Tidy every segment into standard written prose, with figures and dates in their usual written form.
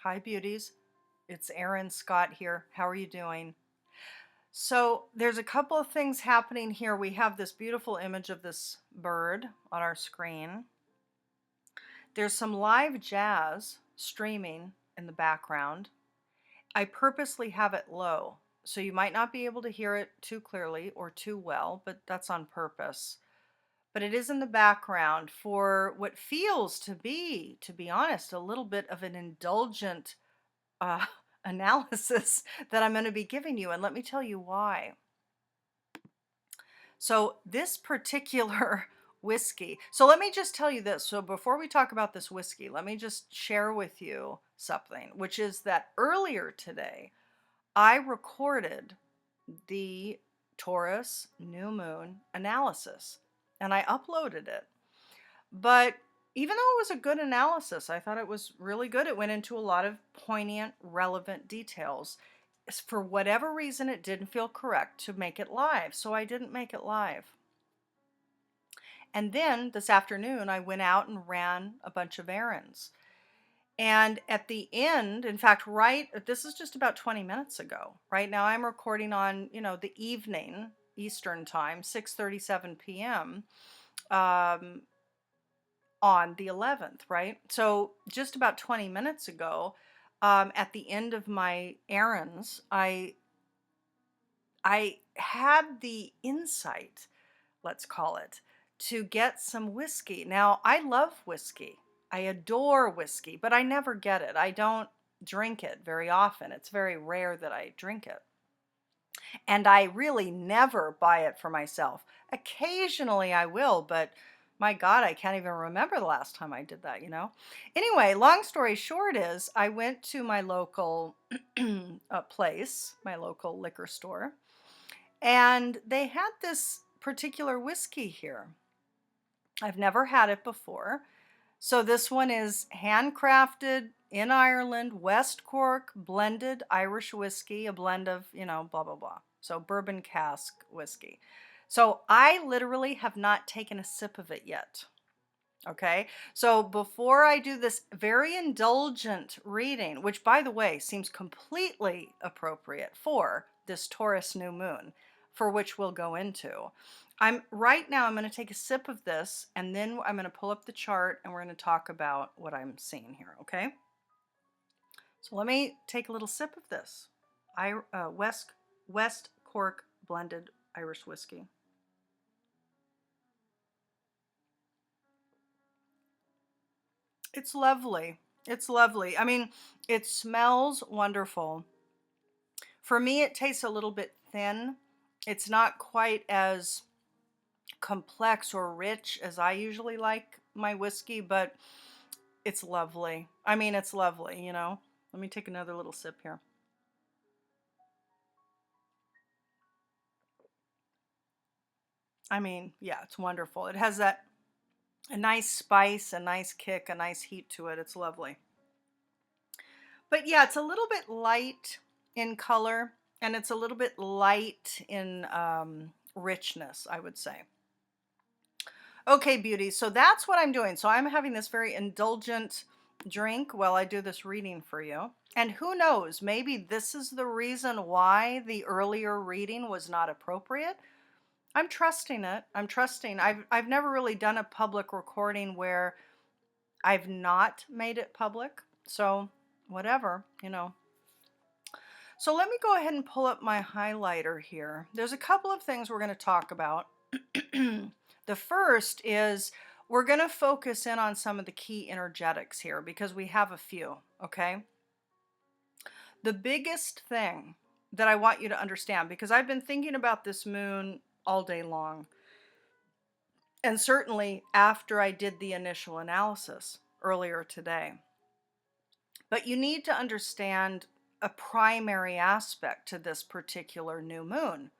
Hi, beauties. It's Erin Scott here. How are you doing? So, there's a couple of things happening here. We have this beautiful image of this bird on our screen. There's some live jazz streaming in the background. I purposely have it low, so you might not be able to hear it too clearly or too well, but that's on purpose. But it is in the background for what feels to be honest, a little bit of an indulgent uh, analysis that I'm going to be giving you. And let me tell you why. So, this particular whiskey, so let me just tell you this. So, before we talk about this whiskey, let me just share with you something, which is that earlier today, I recorded the Taurus New Moon analysis and I uploaded it. But even though it was a good analysis, I thought it was really good. It went into a lot of poignant, relevant details. For whatever reason, it didn't feel correct to make it live, so I didn't make it live. And then this afternoon, I went out and ran a bunch of errands. And at the end, in fact, this is just about 20 minutes ago. Right now, I'm recording on, the evening Eastern time, 6:37 p.m. On the 11th, right? So just about 20 minutes ago, at the end of my errands, I had the insight, let's call it, to get some whiskey. Now, I love whiskey. I adore whiskey, but I never get it. I don't drink it very often. It's very rare that I drink it. And I really never buy it for myself. Occasionally I will, but my God, I can't even remember the last time I did that. Anyway, long story short is I went to my local place, my local liquor store, and they had this particular whiskey here. I've never had it before. So this one is handcrafted in Ireland, West Cork blended Irish whiskey, a blend of, blah, blah, blah. So bourbon cask whiskey. So I literally have not taken a sip of it yet. Okay. So before I do this very indulgent reading, which by the way seems completely appropriate for this Taurus new moon, for which we'll go into. I'm going to take a sip of this and then I'm going to pull up the chart and we're going to talk about what I'm seeing here. Okay. So let me take a little sip of this. West Cork blended Irish whiskey. It's lovely. It's lovely. I mean, it smells wonderful. For me, it tastes a little bit thin. It's not quite as complex or rich as I usually like my whiskey, but it's lovely. I mean, it's lovely. Let me take another little sip here. I mean, yeah, it's wonderful. It has a nice spice, a nice kick, a nice heat to it. It's lovely. But yeah, it's a little bit light in color and it's a little bit light in richness, I would say. Okay, beauty. So that's what I'm doing. So I'm having this very indulgent drink while I do this reading for you. And who knows, maybe this is the reason why the earlier reading was not appropriate. I'm trusting it. I'm trusting. I've never really done a public recording where I've not made it public. So whatever. So let me go ahead and pull up my highlighter here. There's a couple of things we're going to talk about. The first is we're going to focus in on some of the key energetics here because we have a few, okay? The biggest thing that I want you to understand, because I've been thinking about this moon all day long, and certainly after I did the initial analysis earlier today. But you need to understand a primary aspect to this particular new moon.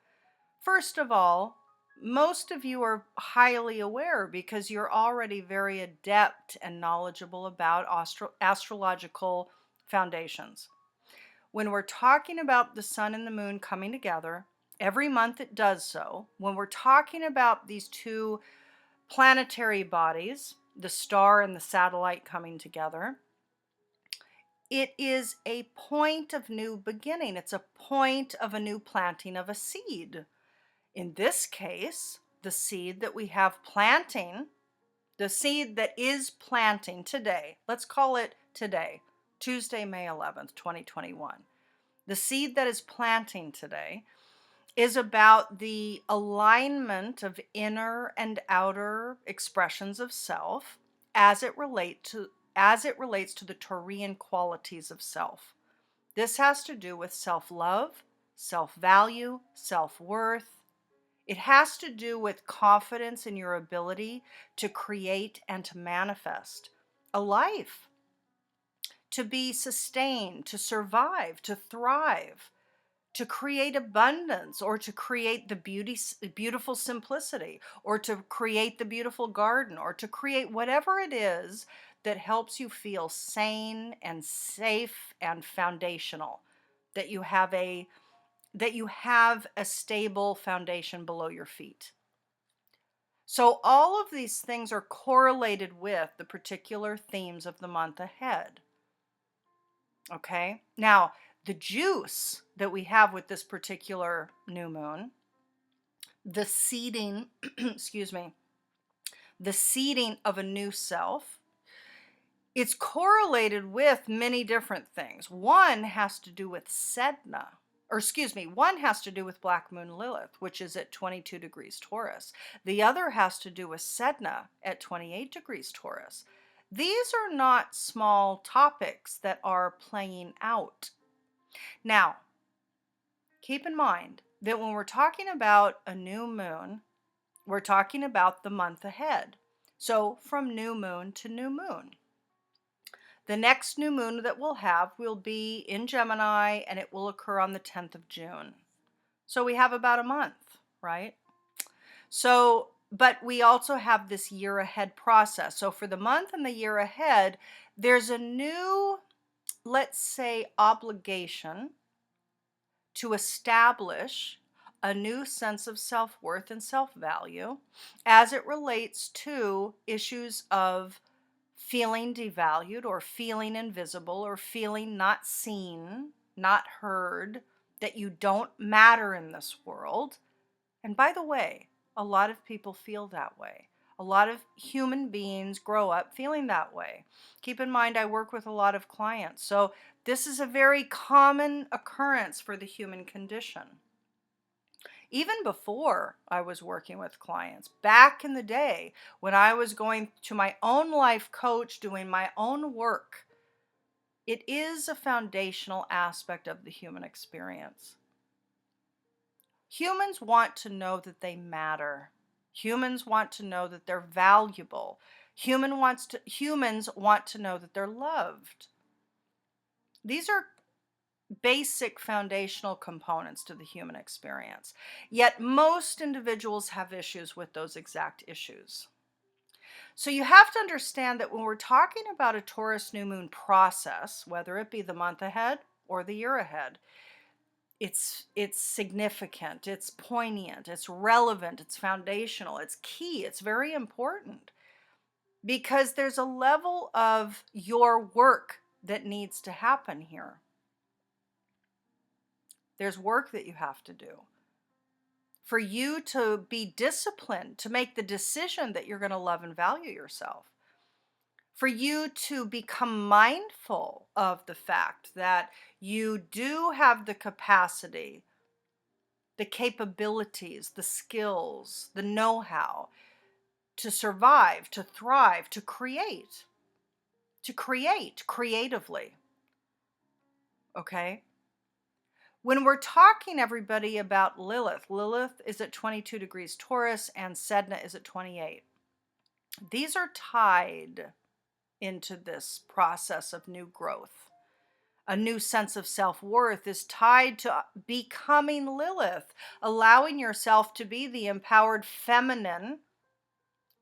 First of all, most of you are highly aware because you're already very adept and knowledgeable about astrological foundations. When we're talking about the sun and the moon coming together, every month it does so. When we're talking about these two planetary bodies, the star and the satellite coming together, it is a point of new beginning. It's a point of a new planting of a seed. In this case, the seed that we have planting, the seed that is planting today, let's call it today, Tuesday, May 11th, 2021. The seed that is planting today is about the alignment of inner and outer expressions of self as it relates to the Taurian qualities of self. This has to do with self-love, self-value, self-worth. It has to do with confidence in your ability to create and to manifest a life, to be sustained, to survive, to thrive, to create abundance, or to create the beautiful simplicity, or to create the beautiful garden, or to create whatever it is that helps you feel sane and safe and foundational, that you have a stable foundation below your feet. So all of these things are correlated with the particular themes of the month ahead. Okay? Now, the juice that we have with this particular new moon, the seeding, excuse me, the seeding of a new self, it's correlated with many different things. One has to do with Sedna, one has to do with Black Moon Lilith, which is at 22 degrees Taurus. The other has to do with Sedna at 28 degrees Taurus. These are not small topics that are playing out. Now, keep in mind that when we're talking about a new moon, we're talking about the month ahead. So from new moon to new moon. The next new moon that we'll have will be in Gemini, and it will occur on the 10th of June. So we have about a month, right? So, but we also have this year ahead process. So for the month and the year ahead, there's a new, let's say, obligation to establish a new sense of self-worth and self-value as it relates to issues of feeling devalued or feeling invisible or feeling not seen, not heard, that you don't matter in this world. And by the way, a lot of people feel that way. A lot of human beings grow up feeling that way. Keep in mind, I work with a lot of clients. So this is a very common occurrence for the human condition. Even before I was working with clients, back in the day when I was going to my own life coach, doing my own work, it is a foundational aspect of the human experience. Humans want to know that they matter. Humans want to know that they're valuable. Humans want to know that they're loved. These are basic foundational components to the human experience. Yet most individuals have issues with those exact issues. So you have to understand that when we're talking about a Taurus new moon process, whether it be the month ahead or the year ahead, it's significant, it's poignant, it's relevant, it's foundational, it's key, it's very important. Because there's a level of your work that needs to happen here. There's work that you have to do. For you to be disciplined, to make the decision that you're going to love and value yourself. For you to become mindful of the fact that you do have the capacity, the capabilities, the skills, the know-how to survive, to thrive, to create creatively. Okay? When we're talking, everybody, about Lilith is at 22 degrees Taurus and Sedna is at 28. These are tied into this process of new growth. A new sense of self-worth is tied to becoming Lilith, allowing yourself to be the empowered feminine,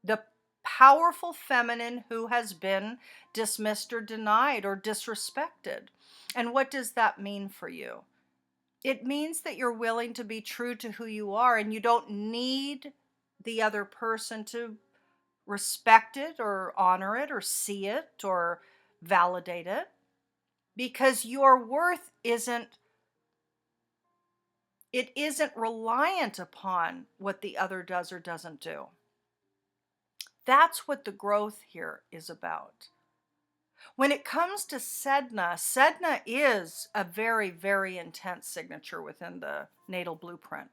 the powerful feminine who has been dismissed or denied or disrespected. And what does that mean for you? It means that you're willing to be true to who you are, and you don't need the other person to respect it or honor it or see it or validate it. because your worth isn't reliant upon what the other does or doesn't do. That's what the growth here is about. When it comes to Sedna, Sedna is a very, very intense signature within the natal blueprint.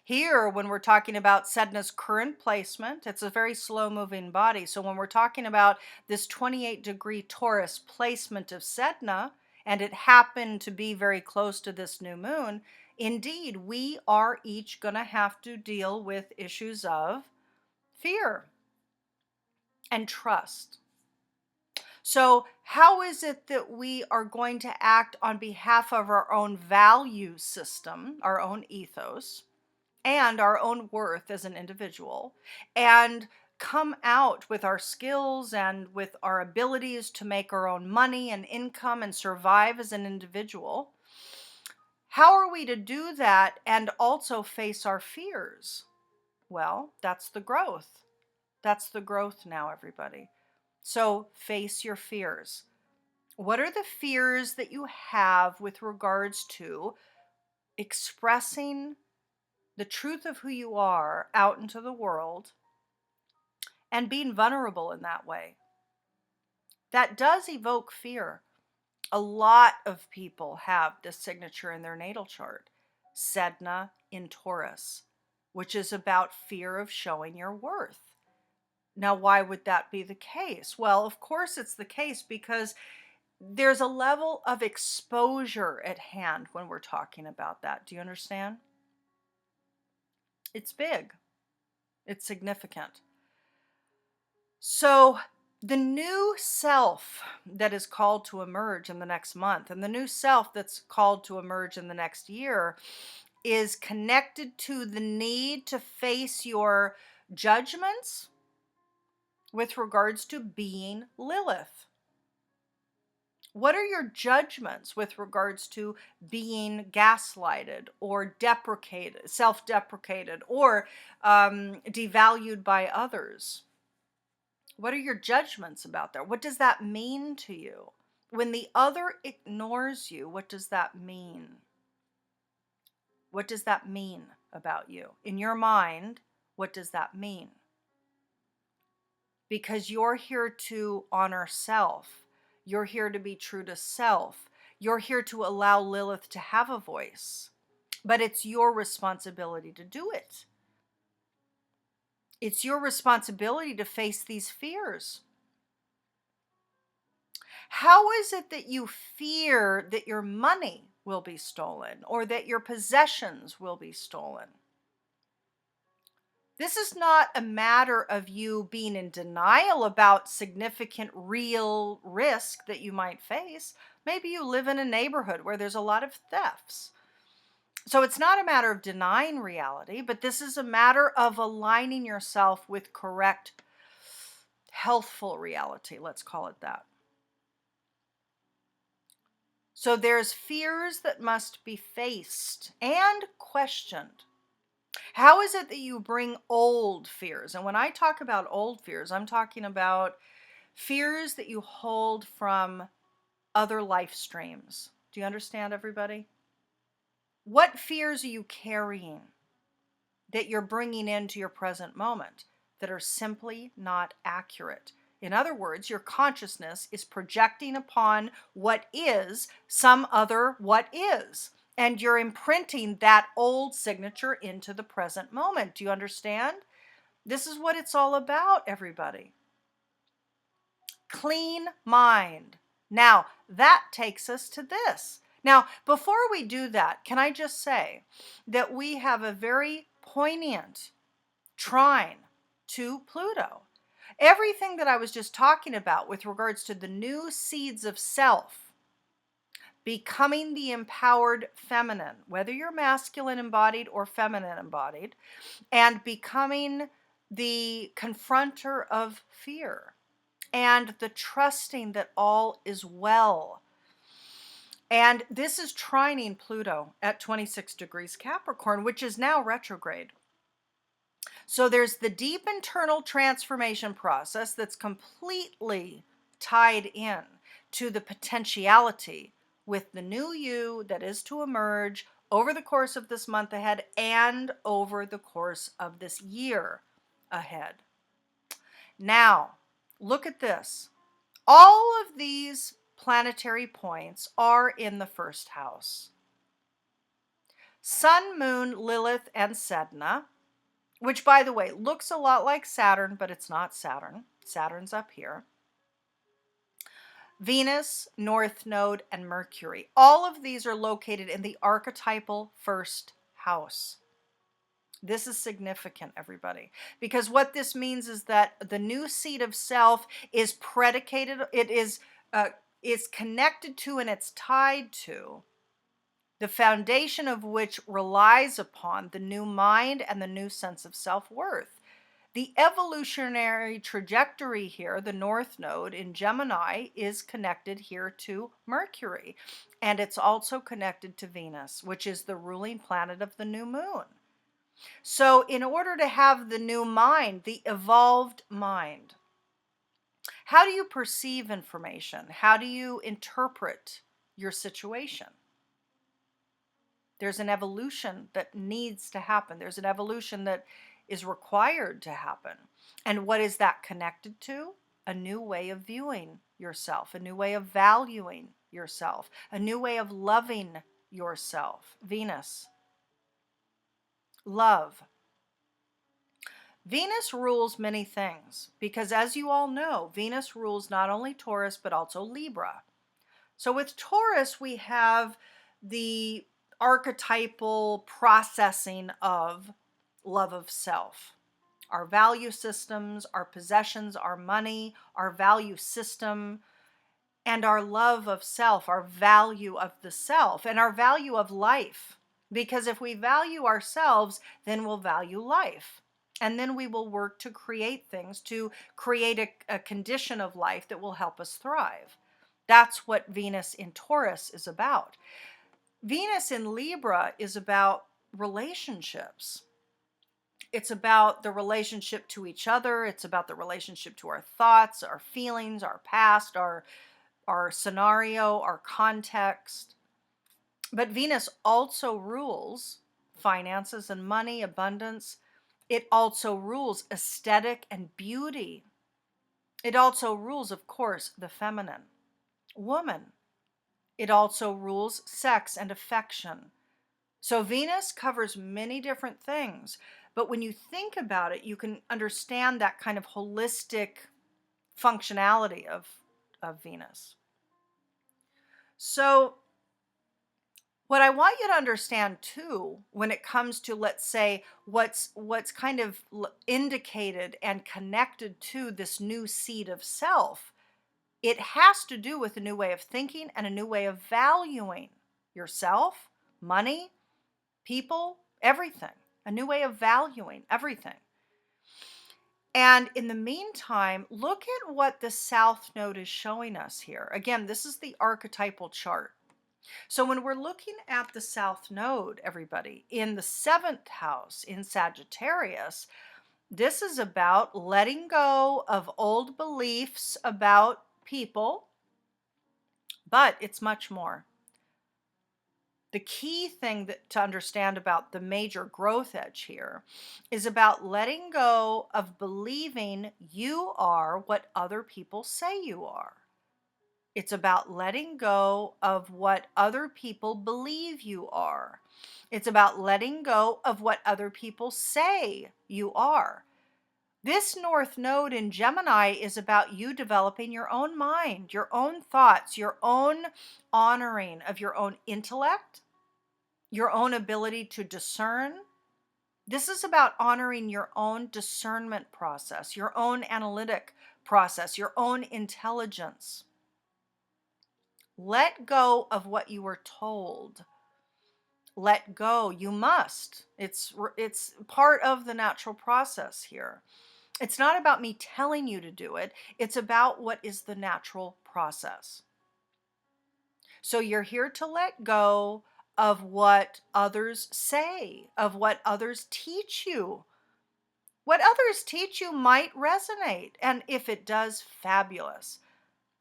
Here, when we're talking about Sedna's current placement, it's a very slow moving body. So when we're talking about this 28-degree Taurus placement of Sedna, and it happened to be very close to this new moon, indeed, we are each going to have to deal with issues of fear and trust. So, how is it that we are going to act on behalf of our own value system, our own ethos, and our own worth as an individual, and come out with our skills and with our abilities to make our own money and income and survive as an individual? How are we to do that and also face our fears? Well, that's the growth. That's the growth now, everybody. So face your fears. What are the fears that you have with regards to expressing the truth of who you are out into the world and being vulnerable in that way? That does evoke fear. A lot of people have this signature in their natal chart, Sedna in Taurus, which is about fear of showing your worth. Now, why would that be the case? Well, of course it's the case because there's a level of exposure at hand when we're talking about that. Do you understand? It's big. It's significant. So, the new self that is called to emerge in the next month, and the new self that's called to emerge in the next year, is connected to the need to face your judgments with regards to being Lilith. What are your judgments with regards to being gaslighted or deprecated, self-deprecated, or devalued by others? What are your judgments about that? What does that mean to you? When the other ignores you, what does that mean? What does that mean about you? In your mind, what does that mean? Because you're here to honor self. You're here to be true to self. You're here to allow Lilith to have a voice. But it's your responsibility to do it. It's your responsibility to face these fears. How is it that you fear that your money will be stolen or that your possessions will be stolen? This is not a matter of you being in denial about significant real risk that you might face. Maybe you live in a neighborhood where there's a lot of thefts. So it's not a matter of denying reality, but this is a matter of aligning yourself with correct, healthful reality. Let's call it that. So there's fears that must be faced and questioned. How is it that you bring old fears? And when I talk about old fears, I'm talking about fears that you hold from other life streams. Do you understand, everybody? What fears are you carrying that you're bringing into your present moment that are simply not accurate? In other words, your consciousness is projecting upon what is some other what is. And you're imprinting that old signature into the present moment. Do you understand? This is what it's all about, everybody. Clean mind. Now, that takes us to this. Now, before we do that, can I just say that we have a very poignant trine to Pluto. Everything that I was just talking about with regards to the new seeds of self, becoming the empowered feminine, whether you're masculine embodied or feminine embodied, and becoming the confronter of fear and the trusting that all is well. And this is trining Pluto at 26 degrees Capricorn, which is now retrograde. So there's the deep internal transformation process that's completely tied in to the potentiality with the new you that is to emerge over the course of this month ahead and over the course of this year ahead. Now, look at this. All of these planetary points are in the first house. Sun, Moon, Lilith, and Sedna, which, by the way, looks a lot like Saturn, but it's not Saturn. Saturn's up here. Venus, North Node, and Mercury. All of these are located in the archetypal first house. This is significant, everybody, because what this means is that the new seed of self is predicated, it is connected to and it's tied to the foundation of which relies upon the new mind and the new sense of self-worth. The evolutionary trajectory here, the North Node in Gemini, is connected here to Mercury, and it's also connected to Venus, which is the ruling planet of the new moon. So in order to have the new mind, the evolved mind, how do you perceive information? How do you interpret your situation? There's an evolution that needs to happen. There's an evolution that is required to happen. And what is that connected to? A new way of viewing yourself, a new way of valuing yourself, a new way of loving yourself. Venus. Love. Venus rules many things because, as you all know, Venus rules not only Taurus but also Libra. So with Taurus, we have the archetypal processing of love of self. Our value systems, our possessions, our money, our value system, and our love of self, our value of the self, and our value of life. Because if we value ourselves, then we'll value life. And then we will work to create things, to create a condition of life that will help us thrive. That's what Venus in Taurus is about. Venus in Libra is about relationships. It's about the relationship to each other. It's about the relationship to our thoughts, our feelings, our past, our scenario, our context. But Venus also rules finances and money, abundance. It also rules aesthetic and beauty. It also rules, of course, the feminine, woman. It also rules sex and affection. So Venus covers many different things. But when you think about it, you can understand that kind of holistic functionality of Venus. So what I want you to understand too, when it comes to, let's say, what's kind of indicated and connected to this new seed of self, it has to do with a new way of thinking and a new way of valuing yourself, money, people, everything. A new way of valuing everything. And in the meantime, look at what the South Node is showing us here. Again, this is the archetypal chart. So when we're looking at the South Node, everybody, in the 7th house in Sagittarius, this is about letting go of old beliefs about people, but it's much more. The key thing to understand about the major growth edge here is about letting go of believing you are what other people say you are. It's about letting go of what other people believe you are. It's about letting go of what other people say you are. This North Node in Gemini is about you developing your own mind, your own thoughts, your own honoring of your own intellect, your own ability to discern. This is about honoring your own discernment process, your own analytic process, your own intelligence. Let go of what you were told. Let go. You must. It's part of the natural process here. It's not about me telling you to do it. It's about what is the natural process. So you're here to let go of what others say, of what others teach you. What others teach you might resonate, and if it does, fabulous.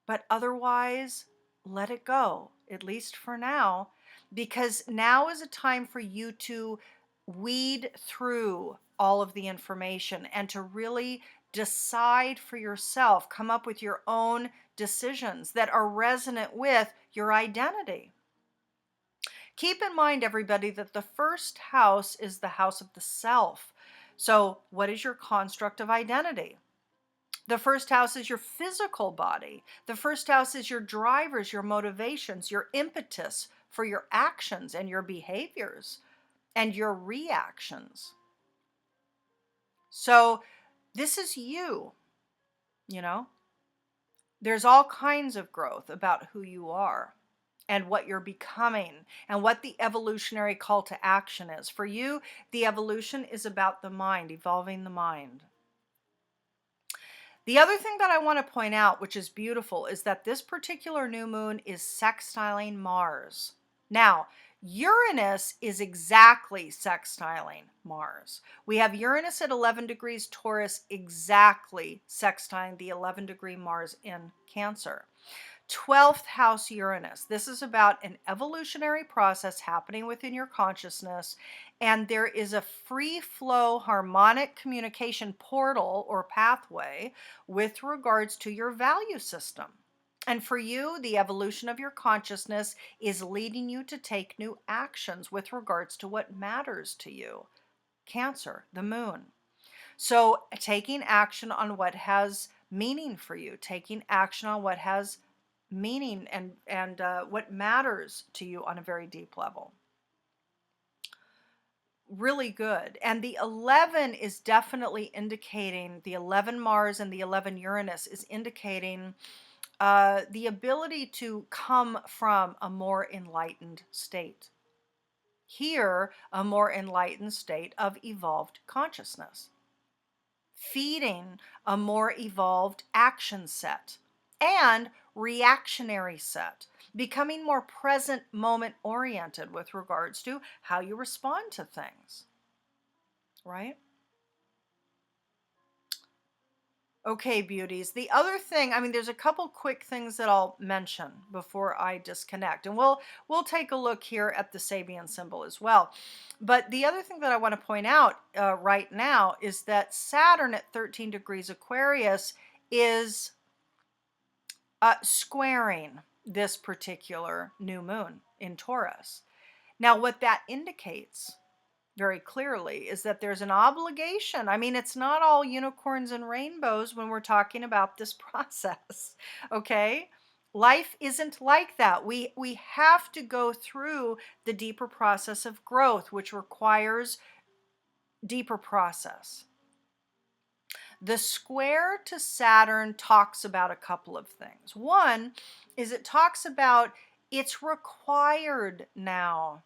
But otherwise, let it go, at least for now, because now is a time for you to weed through all of the information and to really decide for yourself, come up with your own decisions that are resonant with your identity. Keep in mind, everybody, that the first house is the house of the self. So, what is your construct of identity? The first house is your physical body. The first house is your drivers, your motivations, your impetus for your actions and your behaviors and your reactions. So, this is you, you know. There's all kinds of growth about who you are and what you're becoming and what the evolutionary call to action is. For you, the evolution is about the mind, evolving the mind. The other thing that I want to point out, which is beautiful, is that this particular new moon is sextiling Mars. Now, Uranus is exactly sextiling Mars. We have Uranus at 11 degrees Taurus, exactly sextiling the 11-degree Mars in Cancer. 12th house Uranus. This is about an evolutionary process happening within your consciousness, and there is a free flow harmonic communication portal or pathway with regards to your value system. And for you, the evolution of your consciousness is leading you to take new actions with regards to what matters to you. Cancer, the moon. So, taking action on what has meaning for you, taking action on what has meaning and what matters to you on a very deep level. Really good. And the 11 is definitely indicating, the 11 Mars and the 11 Uranus is indicating the ability to come from a more enlightened state. Here, a more enlightened state of evolved consciousness, feeding a more evolved action set and reactionary set, becoming more present moment oriented with regards to how you respond to things, right? Okay, beauties. The other thing, I mean, there's a couple quick things that I'll mention before I disconnect, and we'll take a look here at the Sabian symbol as well. But the other thing that I want to point out right now is that Saturn at 13 degrees Aquarius is squaring this particular new moon in Taurus. Now, what that indicates very clearly is that there's an obligation. I mean, it's not all unicorns and rainbows when we're talking about this process, okay? Life isn't like that. We have to go through the deeper process of growth, which requires deeper process. The square to Saturn talks about a couple of things. One is it talks about it's required now.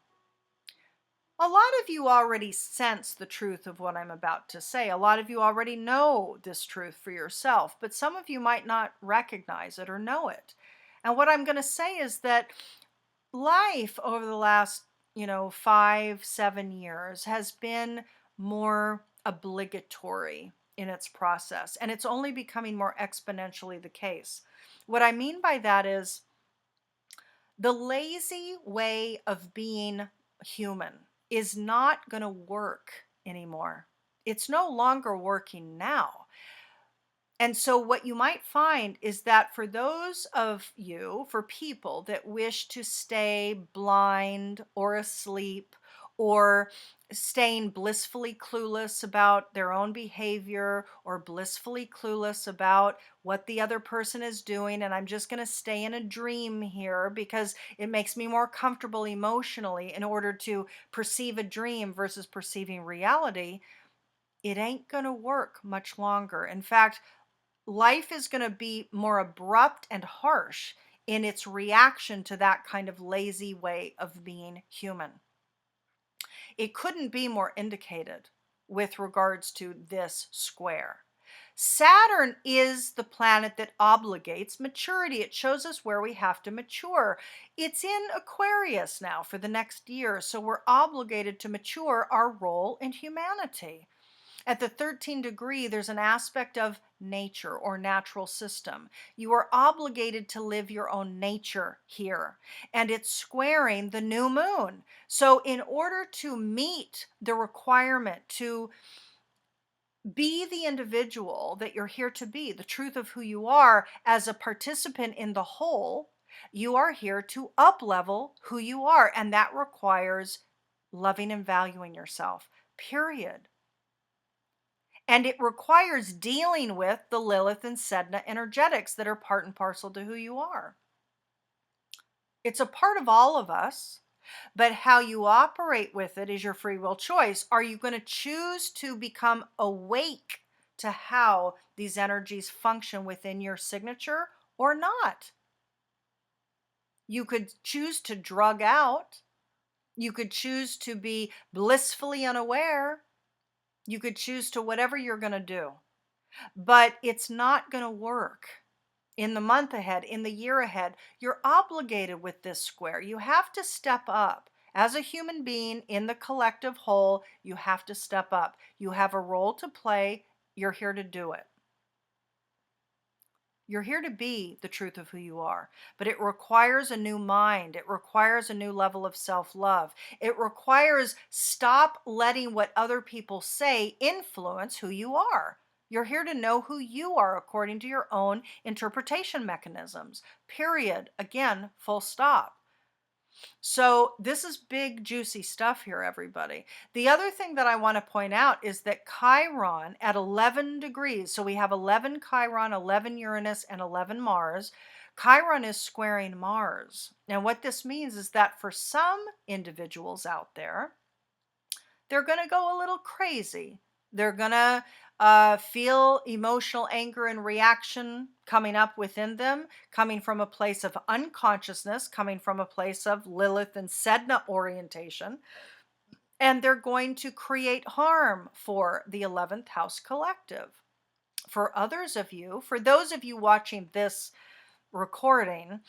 A lot of you already sense the truth of what I'm about to say. A lot of you already know this truth for yourself, but some of you might not recognize it or know it. And what I'm going to say is that life over the last, 5-7 years has been more obligatory in its process, and it's only becoming more exponentially the case. What I mean by that is the lazy way of being human is not going to work anymore. It's no longer working now. And so, what you might find is that for those of you, for people that wish to stay blind or asleep or staying blissfully clueless about their own behavior or blissfully clueless about what the other person is doing, and I'm just going to stay in a dream here because it makes me more comfortable emotionally in order to perceive a dream versus perceiving reality, it ain't going to work much longer. In fact, life is going to be more abrupt and harsh in its reaction to that kind of lazy way of being human. It couldn't be more indicated with regards to this square. Saturn is the planet that obligates maturity. It shows us where we have to mature. It's in Aquarius now for the next year, so we're obligated to mature our role in humanity. At the 13 degree, there's an aspect of nature or natural system. You are obligated to live your own nature here, and it's squaring the new moon. So, in order to meet the requirement to be the individual that you're here to be, the truth of who you are as a participant in the whole, you are here to up level who you are. And that requires loving and valuing yourself, period. And it requires dealing with the Lilith and Sedna energetics that are part and parcel to who you are. It's a part of all of us, but how you operate with it is your free will choice. Are you going to choose to become awake to how these energies function within your signature or not? You could choose to drug out. You could choose to be blissfully unaware. You could choose to whatever you're going to do, but it's not going to work. In the month ahead, in the year ahead, you're obligated with this square. You have to step up. As a human being in the collective whole, you have to step up. You have a role to play. You're here to do it. You're here to be the truth of who you are, but it requires a new mind. It requires a new level of self-love. It requires stop letting what other people say influence who you are. You're here to know who you are according to your own interpretation mechanisms. Period. Again, full stop. So this is big, juicy stuff here, everybody. The other thing that I want to point out is that Chiron at 11 degrees, so we have 11 Chiron, 11 Uranus, and 11 Mars. Chiron is squaring Mars. And what this means is that for some individuals out there, they're going to go a little crazy. They're going to feel emotional anger and reaction coming up within them, coming from a place of unconsciousness, coming from a place of Lilith and Sedna orientation. And they're going to create harm for the 11th house collective. For others of you, for those of you watching this recording,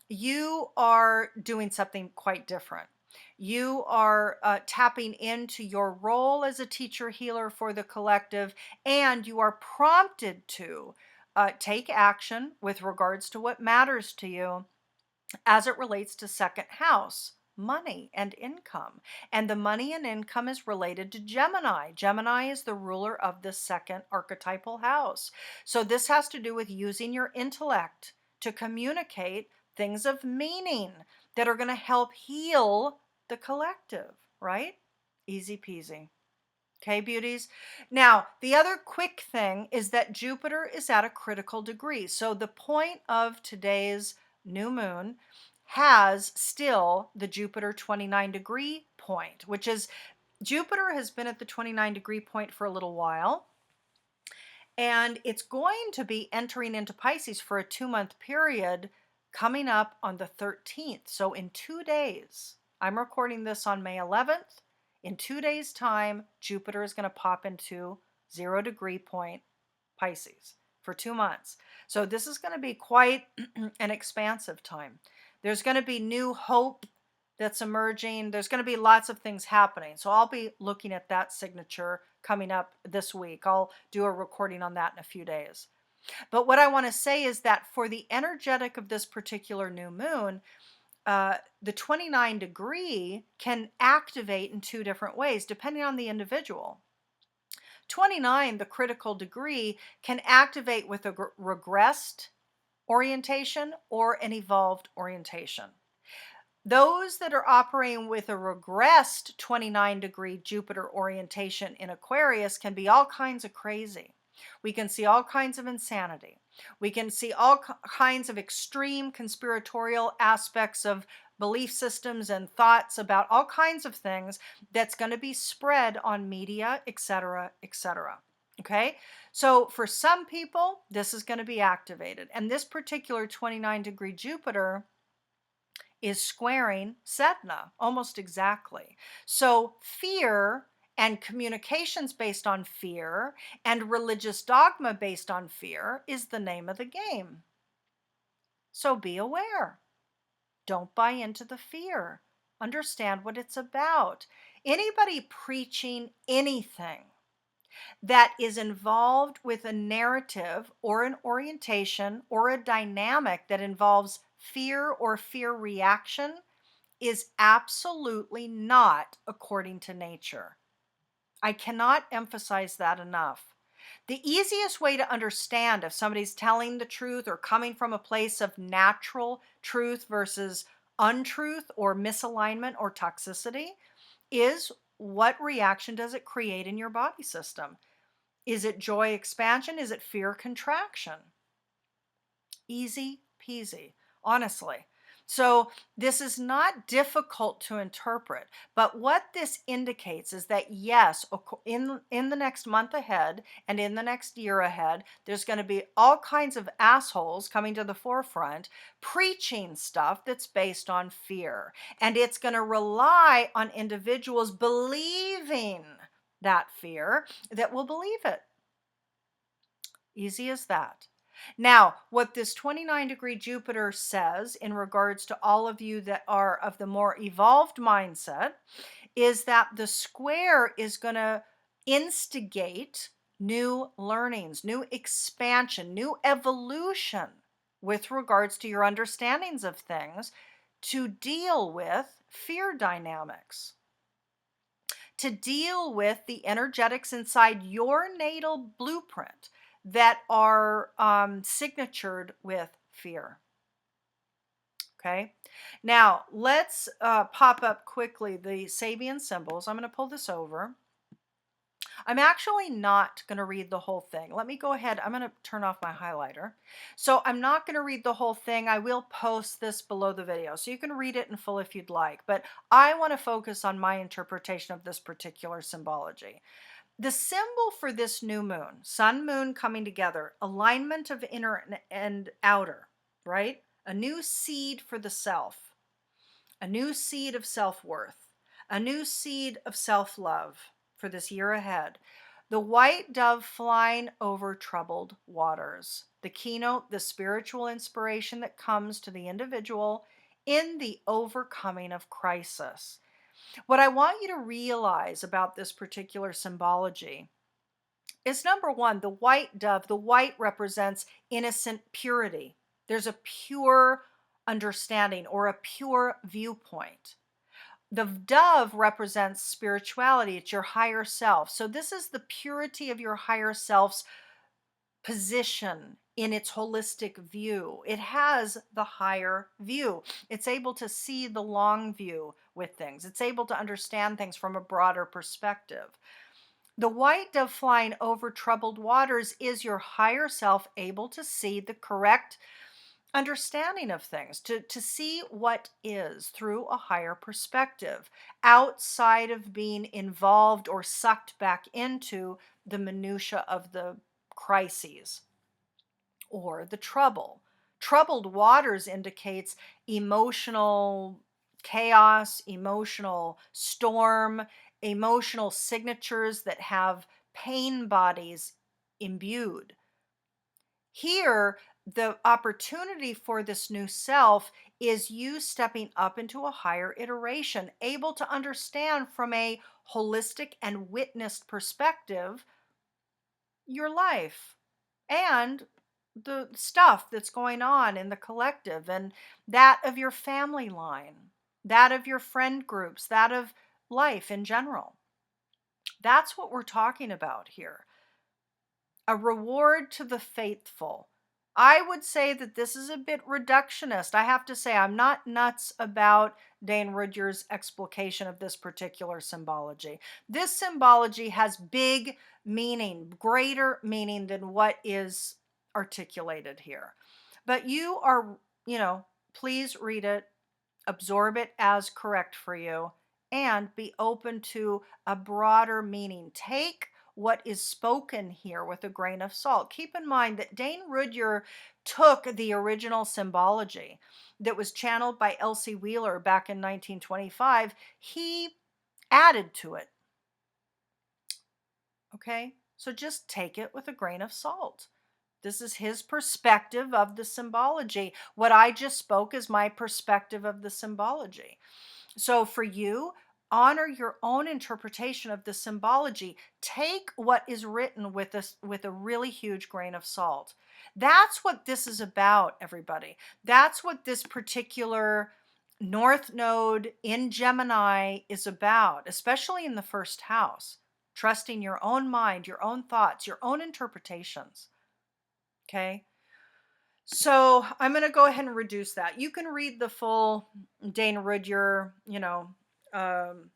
you are doing something quite different. You are tapping into your role as a teacher healer for the collective, and you are prompted to take action with regards to what matters to you as it relates to second house, money and income. And the money and income is related to Gemini. Gemini is the ruler of the second archetypal house. So this has to do with using your intellect to communicate things of meaning that are going to help heal the collective, right? Easy peasy. Okay, beauties. Now, the other quick thing is that Jupiter is at a critical degree. So the point of today's new moon has still the Jupiter 29 degree point, which is Jupiter has been at the 29 degree point for a little while. And it's going to be entering into Pisces for a 2-month period coming up on the 13th. So in 2 days, I'm recording this on May 11th. In 2 days' time, Jupiter is going to pop into 0 degree point Pisces for 2 months. So this is going to be quite an expansive time. There's going to be new hope that's emerging. There's going to be lots of things happening. So I'll be looking at that signature coming up this week. I'll do a recording on that in a few days. But what I want to say is that for the energetic of this particular new moon, the 29 degree can activate in 2 different ways depending on the individual. 29, the critical degree, can activate with a regressed orientation or an evolved orientation. Those that are operating with a regressed 29 degree Jupiter orientation in Aquarius can be all kinds of crazy. We can see all kinds of insanity. We can see all kinds of extreme conspiratorial aspects of belief systems and thoughts about all kinds of things that's going to be spread on media, etc., etc. Okay? So for some people, this is going to be activated. And this particular 29 degree Jupiter is squaring Sedna almost exactly. So fear and communications based on fear and religious dogma based on fear is the name of the game. So be aware. Don't buy into the fear. Understand what it's about. Anybody preaching anything that is involved with a narrative or an orientation or a dynamic that involves fear or fear reaction is absolutely not according to nature. I cannot emphasize that enough. The easiest way to understand if somebody's telling the truth or coming from a place of natural truth versus untruth or misalignment or toxicity is, what reaction does it create in your body system? Is it joy expansion? Is it fear contraction? Easy peasy, honestly. So, this is not difficult to interpret, but what this indicates is that yes, in the next month ahead and in the next year ahead, there's going to be all kinds of assholes coming to the forefront preaching stuff that's based on fear, and it's going to rely on individuals believing that fear that will believe it. Easy as that. Now, what this 29-degree Jupiter says in regards to all of you that are of the more evolved mindset is that the square is going to instigate new learnings, new expansion, new evolution with regards to your understandings of things to deal with fear dynamics, to deal with the energetics inside your natal blueprint that are signatured with fear. Okay. Now let's pop up quickly the Sabian symbols. I'm going to pull this over. I'm actually not going to read the whole thing. Let me go ahead. I'm going to turn off my highlighter. So I'm not going to read the whole thing. I will post this below the video, so you can read it in full if you'd like. But I want to focus on my interpretation of this particular symbology. The symbol for this new moon, sun, moon coming together, alignment of inner and outer, right? A new seed for the self, a new seed of self-worth, a new seed of self-love for this year ahead. The white dove flying over troubled waters. The keynote, the spiritual inspiration that comes to the individual in the overcoming of crisis. What I want you to realize about this particular symbology is, number one, the white dove, the white represents innocent purity. There's a pure understanding or a pure viewpoint. The dove represents spirituality. It's your higher self. So this is the purity of your higher self's position in its holistic view. It has the higher view. It's able to see the long view with things. It's able to understand things from a broader perspective. The white dove flying over troubled waters is your higher self able to see the correct understanding of things, to see what is through a higher perspective, outside of being involved or sucked back into the minutia of the crises or the trouble. Troubled waters indicates emotional chaos, emotional storm, emotional signatures that have pain bodies imbued. Here, the opportunity for this new self is you stepping up into a higher iteration, able to understand from a holistic and witnessed perspective your life and the stuff that's going on in the collective and that of your family line, that of your friend groups, that of life in general. That's what we're talking about here. A reward to the faithful. I would say that this is a bit reductionist. I have to say, I'm not nuts about Dane Rudhyar's explication of this particular symbology. This symbology has big meaning, greater meaning than what is articulated here. But you are, please read it, absorb it as correct for you, and be open to a broader meaning. Take what is spoken here with a grain of salt. Keep in mind that Dane Rudhyar took the original symbology that was channeled by Elsie Wheeler back in 1925. He added to it. Okay? So just take it with a grain of salt. This is his perspective of the symbology. What I just spoke is my perspective of the symbology. So for you, honor your own interpretation of the symbology. Take what is written with this with a really huge grain of salt. That's what this is about, everybody. That's what this particular North Node in Gemini is about, especially in the first house. Trusting your own mind, your own thoughts, your own interpretations. Okay. So I'm going to go ahead and reduce that. You can read the full Dane Rudhyar, um,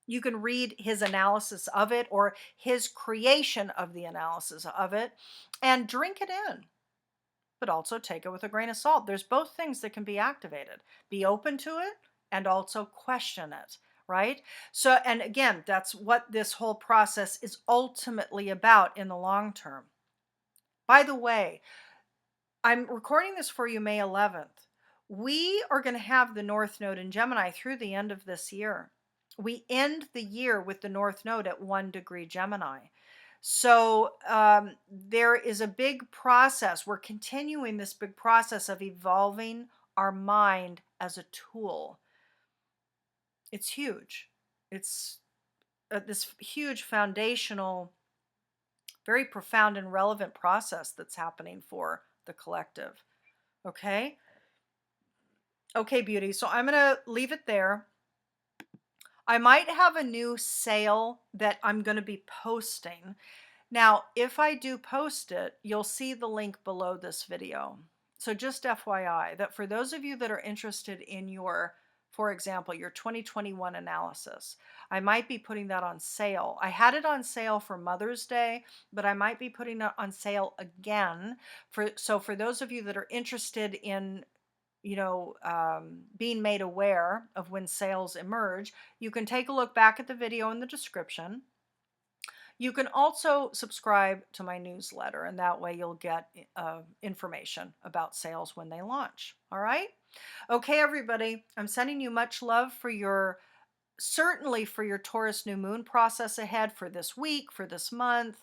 you can read his analysis of it or his creation of the analysis of it and drink it in, but also take it with a grain of salt. There's both things that can be activated. Be open to it and also question it, right? So, and again, that's what this whole process is ultimately about in the long term. By the way, I'm recording this for you May 11th. We are going to have the North Node in Gemini through the end of this year. We end the year with the North Node at 1 degree Gemini. So there is a big process. We're continuing this big process of evolving our mind as a tool. It's huge. It's this huge foundational, very profound and relevant process that's happening for the collective. Okay. Okay, beauty. So I'm going to leave it there. I might have a new sale that I'm going to be posting. Now, if I do post it, you'll see the link below this video. So just FYI, that for those of you that are interested in your, for example, your 2021 analysis, I might be putting that on sale. I had it on sale for Mother's Day, but I might be putting it on sale again. So for those of you that are interested in being made aware of when sales emerge, you can take a look back at the video in the description. You can also subscribe to my newsletter, and that way you'll get information about sales when they launch. All right? Okay, everybody, I'm sending you much love for certainly for your Taurus New Moon process ahead for this week, for this month,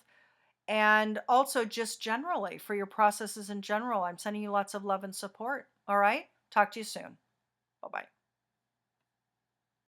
and also just generally for your processes in general. I'm sending you lots of love and support. All right? Talk to you soon. Bye-bye.